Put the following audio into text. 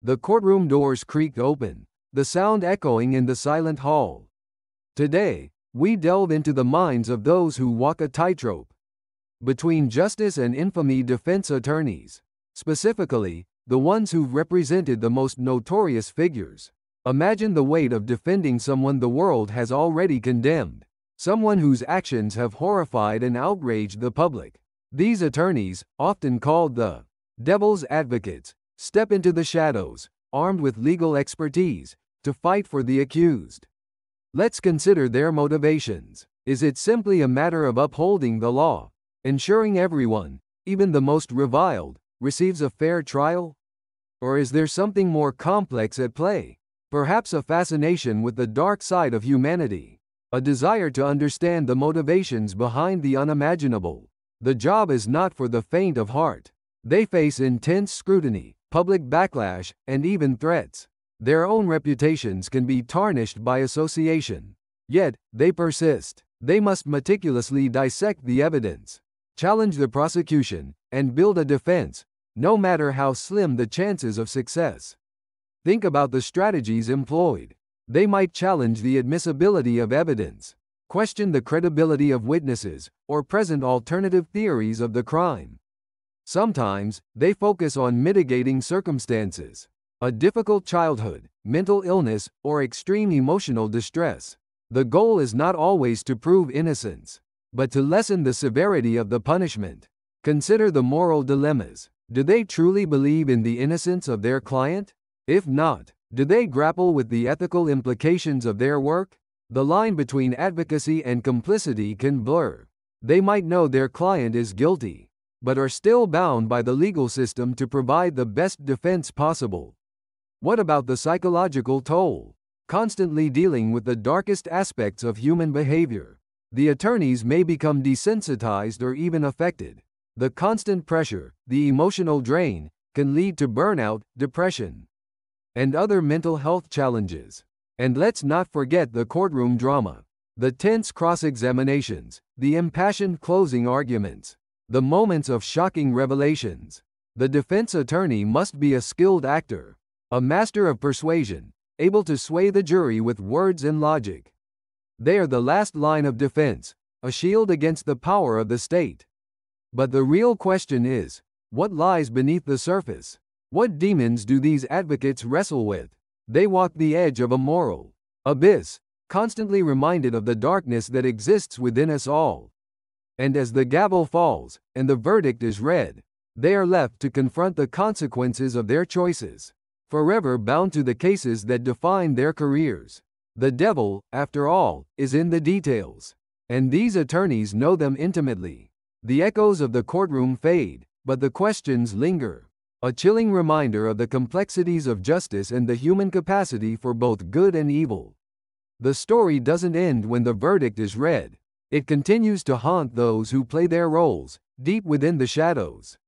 The courtroom doors creaked open, the sound echoing in the silent hall. Today, we delve into the minds of those who walk a tightrope between justice and infamy. Defense attorneys, specifically, the ones who've represented the most notorious figures. Imagine the weight of defending someone the world has already condemned, someone whose actions have horrified and outraged the public. These attorneys, often called the devil's advocates, step into the shadows, armed with legal expertise, to fight for the accused. Let's consider their motivations. Is it simply a matter of upholding the law, ensuring everyone, even the most reviled, receives a fair trial? Or is there something more complex at play? Perhaps a fascination with the dark side of humanity, a desire to understand the motivations behind the unimaginable. The job is not for the faint of heart. They face intense scrutiny, public backlash, and even threats. Their own reputations can be tarnished by association. Yet, they persist. They must meticulously dissect the evidence, challenge the prosecution, and build a defense, no matter how slim the chances of success. Think about the strategies employed. They might challenge the admissibility of evidence, question the credibility of witnesses, or present alternative theories of the crime. Sometimes, they focus on mitigating circumstances, a difficult childhood, mental illness, or extreme emotional distress. The goal is not always to prove innocence, but to lessen the severity of the punishment. Consider the moral dilemmas. Do they truly believe in the innocence of their client? If not, do they grapple with the ethical implications of their work? The line between advocacy and complicity can blur. They might know their client is guilty, but are still bound by the legal system to provide the best defense possible. What about the psychological toll? Constantly dealing with the darkest aspects of human behavior, the attorneys may become desensitized or even affected. The constant pressure, the emotional drain, can lead to burnout, depression, and other mental health challenges. And let's not forget the courtroom drama. The tense cross-examinations, the impassioned closing arguments, the moments of shocking revelations. The defense attorney must be a skilled actor, a master of persuasion, able to sway the jury with words and logic. They are the last line of defense, a shield against the power of the state. But the real question is, what lies beneath the surface? What demons do these advocates wrestle with? They walk the edge of a moral abyss, constantly reminded of the darkness that exists within us all. And as the gavel falls, and the verdict is read, they are left to confront the consequences of their choices, forever bound to the cases that define their careers. The devil, after all, is in the details, and these attorneys know them intimately. The echoes of the courtroom fade, but the questions linger, a chilling reminder of the complexities of justice and the human capacity for both good and evil. The story doesn't end when the verdict is read. It continues to haunt those who play their roles, deep within the shadows.